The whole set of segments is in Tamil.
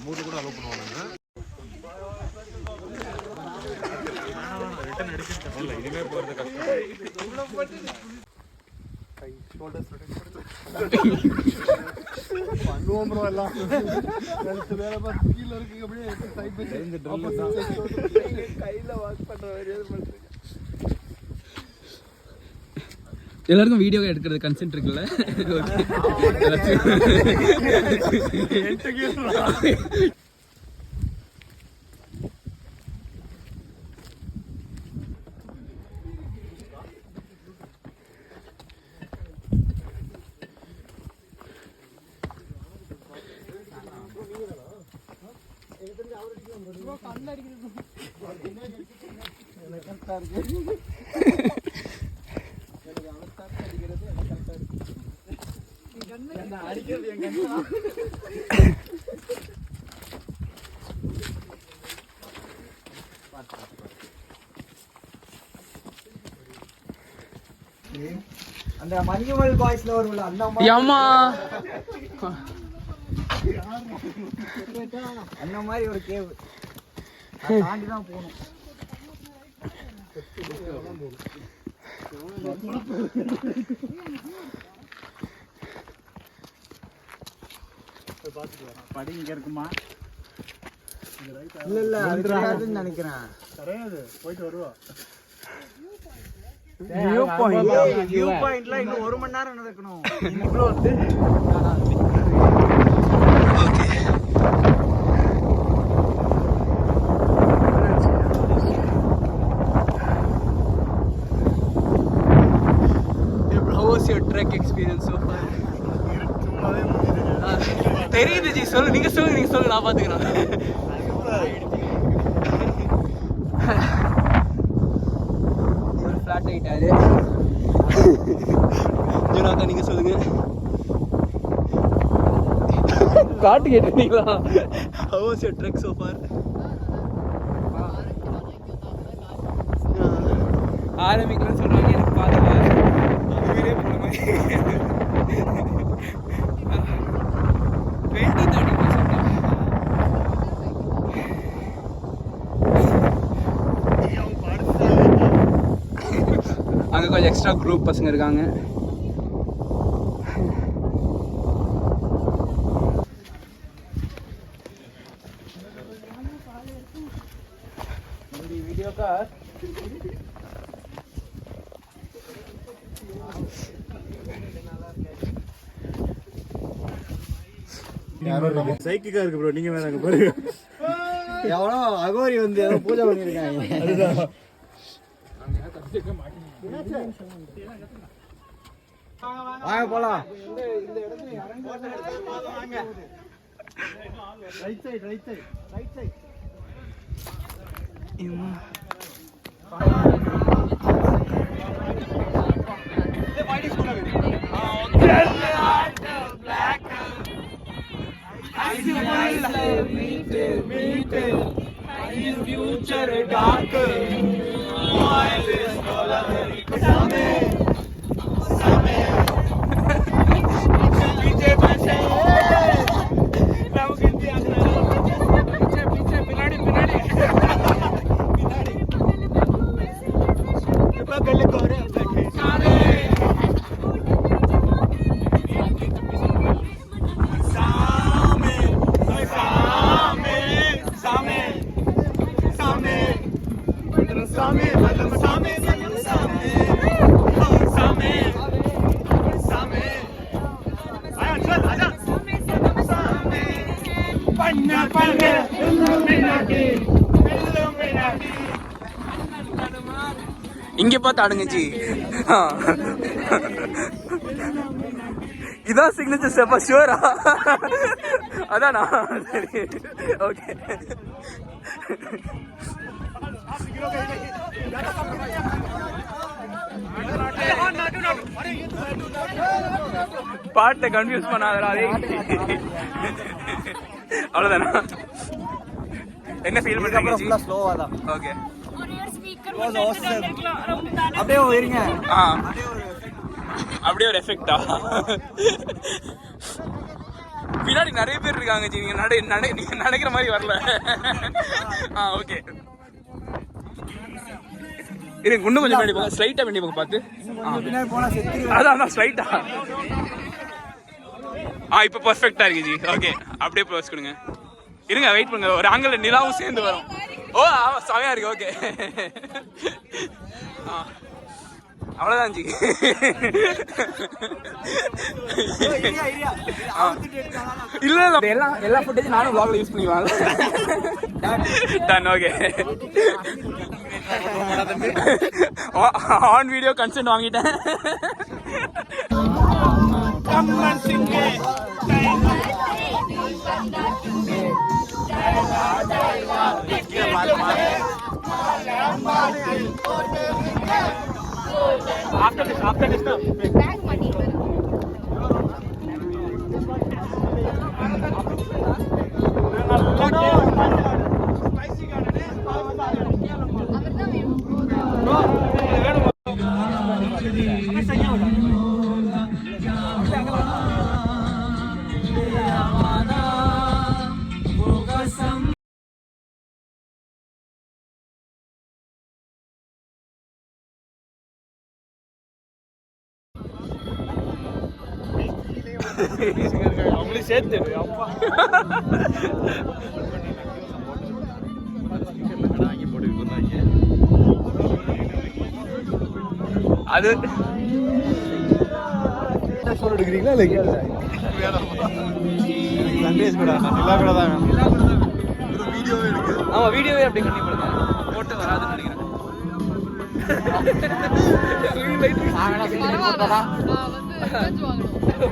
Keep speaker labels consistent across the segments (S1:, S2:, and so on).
S1: நம்ம கூட அலோவ் பண்ணுவாங்க. ரிட்டர்ன் எடுக்கிறது இல்லை, இனிமே போகிறது கஷ்டம். பண்ணுவோம் ப்ரோ எல்லாம். கையில் வாஷ் பண்ணுற மாதிரி
S2: எல்லாருக்கும் வீடியோ எடுக்கிறது கன்சென்ட் இருக்குல்ல?
S3: அந்த மணிமல் பாய்ஸ்ல வரும்ல அந்த மாதிரி அந்த மாதிரி ஒரு கேவ் தாண்டி தான் போகணும்.
S4: படி இங்க இருக்குமா?
S3: இல்ல இல்ல அது கிடையாதுன்னு நினைக்கிறேன்.
S4: கிடையாது, போயிட்டு வருவோம்.
S3: வியூ பாயிண்ட்ல இன்னும் 1 மணி நேரம் நடக்கணும்.
S4: இவ்வளோ வந்து
S2: ட்ரெக் எக்ஸ்பீரியன்ஸ் so far? தெரியுது ஜி, சொல்லு நீங்க சொல்லு நான் பாத்துக்கிறேன். ஃபிளாட் ஆயிட்டாரு. ஜோனாக்கா நீங்க சொல்லுங்க. காட்டு கேட்டீங்களா? How was your trek so far? ஆரம்பிக்கலன்னு சொல்றாங்க, எனக்கு பாருங்க அதுவே போன மாதிரி 20-30% அங்கே கொஞ்சம் எக்ஸ்ட்ரா குரூப் பசங்க இருக்காங்க.
S4: சைக்கிக்கா இருக்கு ப்ரோ. நீங்க வேற அங்க பாருங்க,
S3: எவனோ அகோரி வந்து ஏதோ பூஜை பண்ணிருக்காங்க.
S4: அதுதான்
S3: வாங்க போலாம்.
S4: ரைட் சைடு
S2: இங்க பார்த்து ஆடுங்க ஜி. இதான் சிக்னேச்சர் ஸ்டெப்பா? ஷுவரா? அதானா? சரி, ஓகே. பாட்டை கன்ஃபியூஸ் பண்ணாதடா. அவ்வளவுதானா? என்ன ஃபீல் பண்றீங்க ஜி?
S3: ஸ்லோவா தான்.
S2: ஓகே,
S3: அப்படியே இருங்க.
S2: அப்படியே ஒரு எஃபெக்டா? பின்னாடி நிறைய பேர் இருக்காங்க ஜி. நீங்க நீங்க நடக்கிற மாதிரி வரல. ஓகே இருங்க, இன்னும் கொஞ்சம் பின்னாடி போங்க. ஸ்ட்ரைட்டா பின்னாடி போங்க பார்த்து.
S3: பின்னாடி போனா செத்து.
S2: அதான் ஸ்ட்ரைட்டா. இப்போ பர்ஃபெக்டா இருக்கு ஜி. ஓகே அப்படியே ப்ளோஸ் கொடுங்க. இருங்க வெயிட் பண்ணுங்க, ஒரு ஆங்கிள் நிலாவும் சேர்ந்து வரும். ஓ செமையா இருக்கு. ஓகே அவ்வளோதான் ஜி. இல்ல இல்ல எல்லா ஃபுட்டேஜும் நானும் vlogல யூஸ் பண்ணிக்கலாம். Done. Okay on video consent வாங்கிட்டேன். After this now. Bag money. அவங்களே சேர்த்து அப்பா அது
S4: எடுக்கிறீங்களா இல்லை? சண்டேஸ் கூட நிலா கூட தான் வேணும். ஒரு வீடியோவே எடுக்கு.
S2: ஆமா வீடியோவே அப்படி கண்டிப்பா பண்ணுங்க. போட்டு வராதுன்னு நினைக்கிறேன்.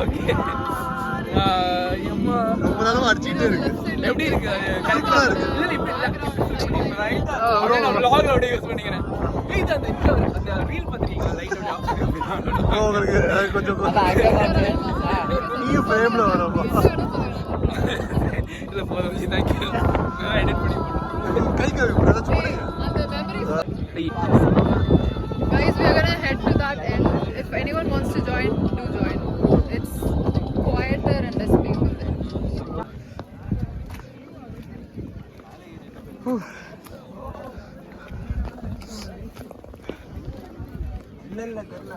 S2: ஓகே
S4: ரொம்ப நேரம் அடிச்சுக்கிட்டே இருக்கு.
S2: எப்படி இருக்கு? கரெக்டா இருக்கு. இல்ல இப்படி ரைட்டா vlogல அப்படியே யூஸ் பண்ணிக்கிறேன். இது அந்த ரீல் பாத்தீங்களா? லைட்டா
S4: உங்களுக்கு கொஞ்சம் நீங்க ஃப்ரேம்ல வரப்போ
S2: இல்ல போதும் ஜி. Thank you. நான் எடிட் பண்ணி போடுறேன்.
S4: கை கழுவி கூட ஏதாச்சும் பண்ணுங்க.
S5: Guys, we are gonna head to that end. If anyone wants to join, do join. It's quieter and less people there.
S3: இல்ல தெரியல.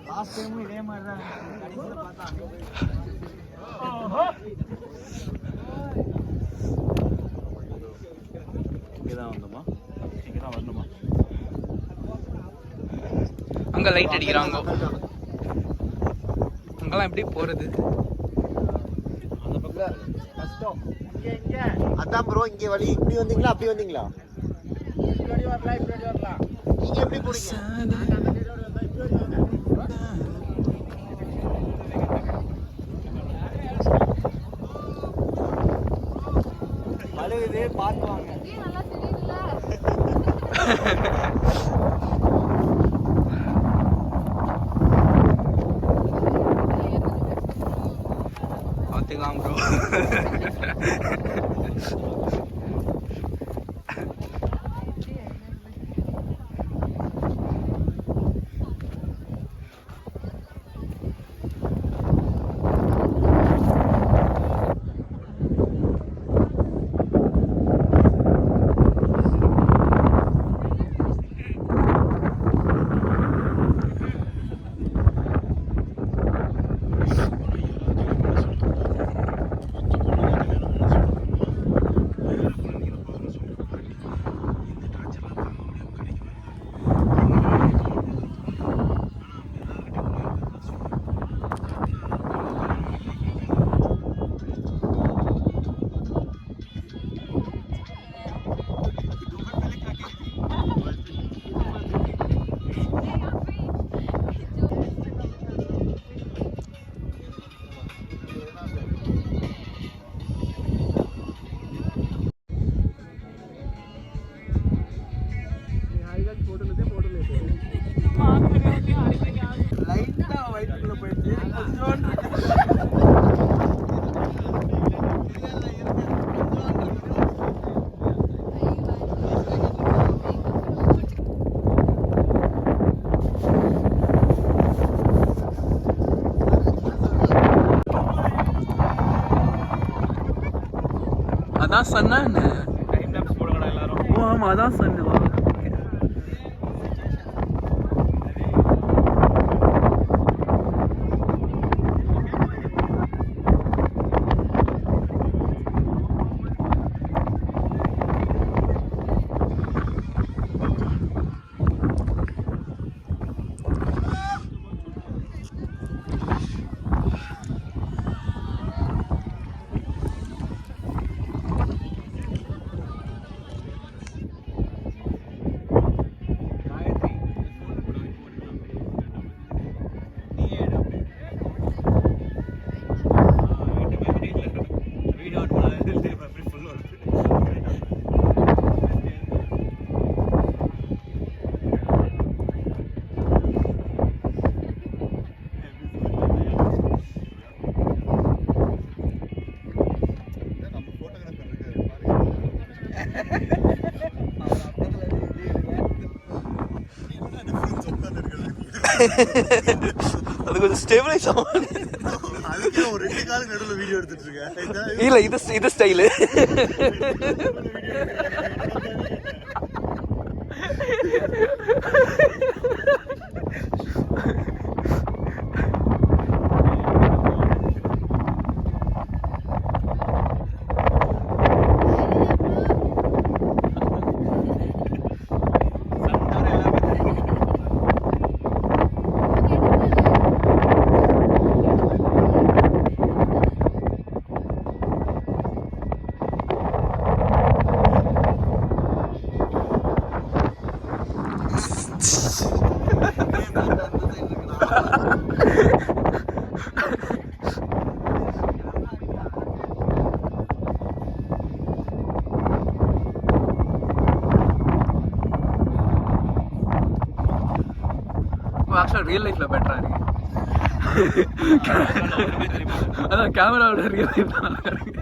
S3: லாஸ்ட் டைமும் இதே மாதிரி தான் கடைசியில் பார்த்தா.
S4: இங்கதான் வந்தோமா? இங்கதான் வரணுமா?
S2: அங்க லைட் அடிக்கிறாங்க. அங்கெல்லாம் எப்படி போறது?
S3: கஷ்டம்.
S1: அதான் ப்ரோ இங்க வழி. இப்படி வந்தீங்களா அப்படி வந்தீங்களா?
S3: இப்படி வரலாம் இப்படி வரலாம்.
S1: நீங்க எப்படி போறீங்க?
S3: அழுகுது பார்த்துவாங்க.
S2: பார்த்துக்கலாம் ப்ரோ. அதான் சொன்னா என்ன?
S4: டைம் லாப்ஸ் போடுங்கடா எல்லாரும்.
S2: ஓ ஆமா அதான் சொன்னா.
S6: அது கொஞ்சம் ஸ்டெபிளைஸ் ஆகும்.
S1: அதுக்கு ஒரு 2 கால் நடுவுல வீடியோ எடுத்துட்டு இருக்கேன்.
S6: இல்ல இது ஸ்டைலு.
S2: ஆக்சுவலாக ரியல் லைஃப்ல பெட்டரா இருக்கு. அதான் கேமராவோட ரியல் லைஃப் தான் இருக்கு.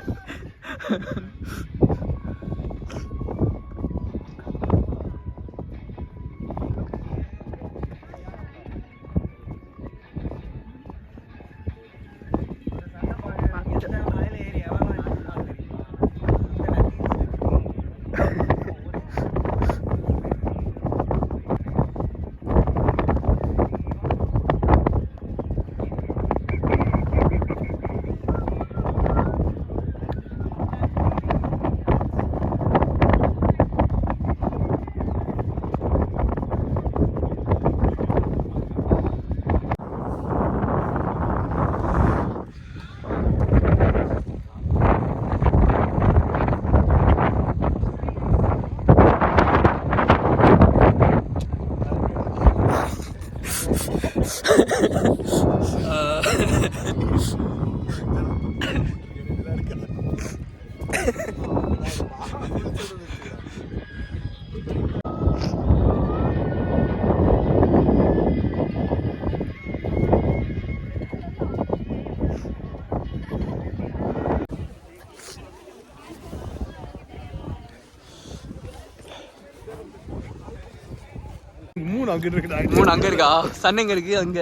S4: மூணு அங்கிட்டு இருக்குடா.
S2: 3 அங்க இருக்கா? சன் எங்க இருக்கு? அங்க.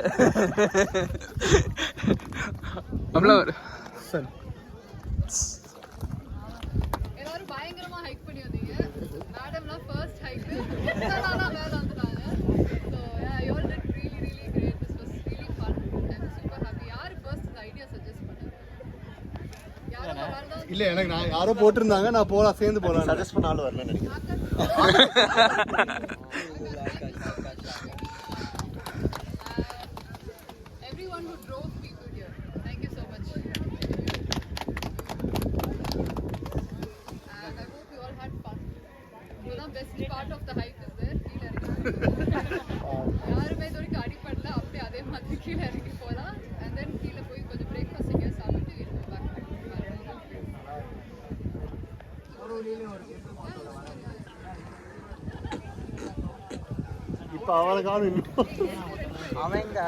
S2: அவ்வளவு
S5: எல்லாரும் பயங்கரமா ஹைக் பண்ணி வந்தீங்க. மேடம்லாம் ஃபர்ஸ்ட் ஹைக். நானா மேல வந்துட்டாங்க. So yeah, you all did really great. This was really fun. I'm super happy. யார் ஃபர்ஸ்ட் இந்த ஐடியா சஜஸ்ட் பண்ணது? யாரோ ஒரு ஆள் தான்.
S4: இல்ல எனக்கு நான் யாரோ போட்டிருந்தாங்க, நான் போலாம் சேர்ந்து போலாம்.
S1: சஜஸ்ட் பண்ண ஆள் வரலன்னு நினைக்கிறேன்.
S5: Everyone who drove people here, thank you so much. And I hope you all had fun. The best part of the hike is there. கீழ இறங்கி யாருமே இது வரைக்கும் அடிப்படல. அப்படியே அதே மாதிரி கீழே இறங்கி போகலாம். And then கீழே போய் கொஞ்சம் பிரேக்ஃபாஸ்ட் இங்கே சாப்பிட்டு we'll go back.
S1: இப்ப அவளை காணும் இன்னும்.
S3: அவங்க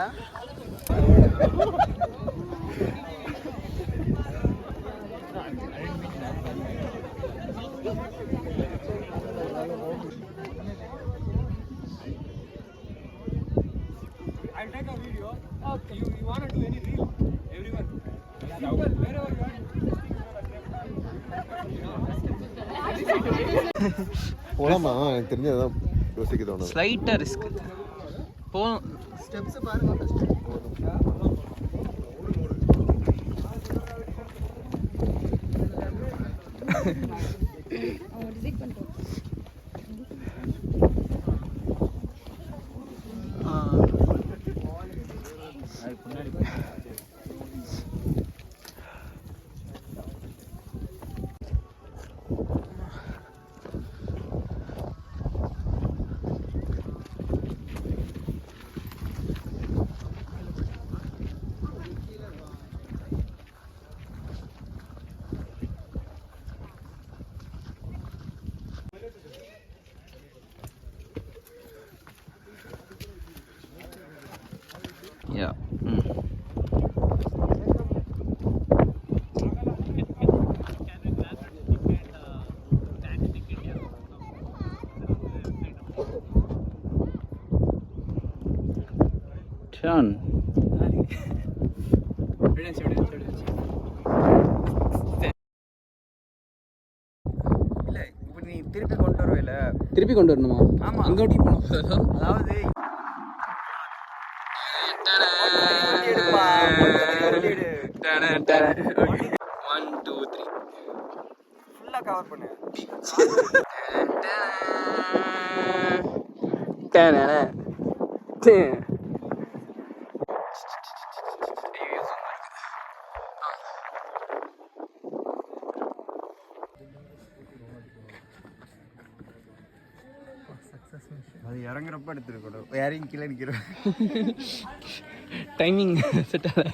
S2: I'll take a video. Okay. You want to do any reel? Everyone. Simple. Wherever you want.
S1: போலாமா எனக்கு தெரிஞ்சதான் யோசிக்க தோணும்.
S2: ஸ்லைட்டாக ரிஸ்க் போகும்.
S1: ஸ்டெப்ஸ் பாருங்க ஃபர்ஸ்ட்.
S2: Yeah. Turn.
S3: நீ திருப்பி கொண்டு வருவேல,
S2: திருப்பி கொண்டு வரணுமா?
S3: ஆமா.
S2: எங்க ஓட்டி போனோம்?
S3: அதாவது
S2: One, two, three.
S3: ஃபுல்லா கவர் பண்ணு. அது இறங்குறப்ப எடுத்துருக்கணும். யாரையும் கீழே நிற்கிறோம்.
S2: டைமிங் செட் ஆகல.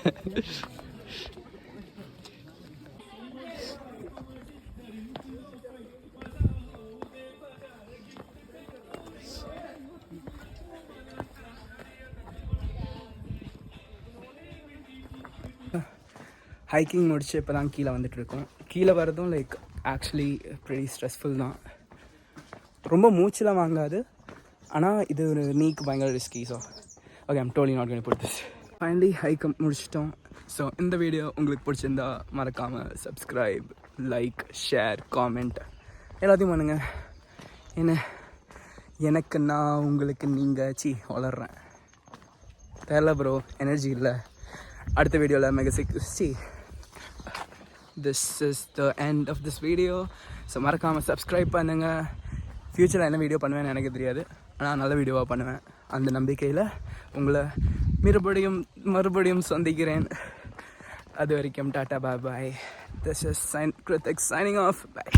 S2: ஹைக்கிங் முடிச்சு இப்போ தான் கீழே வந்துட்டுருக்கோம். கீழே வரதும் லைக் ஆக்சுவலி ப்ரெடி ஸ்ட்ரெஸ்ஃபுல் தான். ரொம்ப மூச்செலாம் வாங்காது, ஆனால் இது ஒரு நீக்கு பயங்கர risky. So okay, I'm totally not going to put this. Finally hike முடிச்சிட்டோம். ஸோ இந்த வீடியோ உங்களுக்கு பிடிச்சிருந்தா மறக்காமல் சப்ஸ்கிரைப், லைக், ஷேர், காமெண்ட் எல்லாத்தையும் பண்ணுங்கள். என்ன எனக்கு நான் உங்களுக்கு நீங்கள் வளர்றேன் தெரியல ப்ரோ, எனர்ஜி இல்லை. அடுத்த வீடியோவில் this is the end of this video. So மறக்காமல் சப்ஸ்கிரைப் பண்ணுங்கள். ஃப்யூச்சரில் என்ன வீடியோ பண்ணுவேன்னு எனக்கு தெரியாது, ஆனால் நல்ல வீடியோவாக பண்ணுவேன். அந்த நம்பிக்கையில் உங்களை மறுபடியும் சந்திக்கிறேன். அது வரைக்கும் tata, bye bye. This is Krithik signing off. Bye.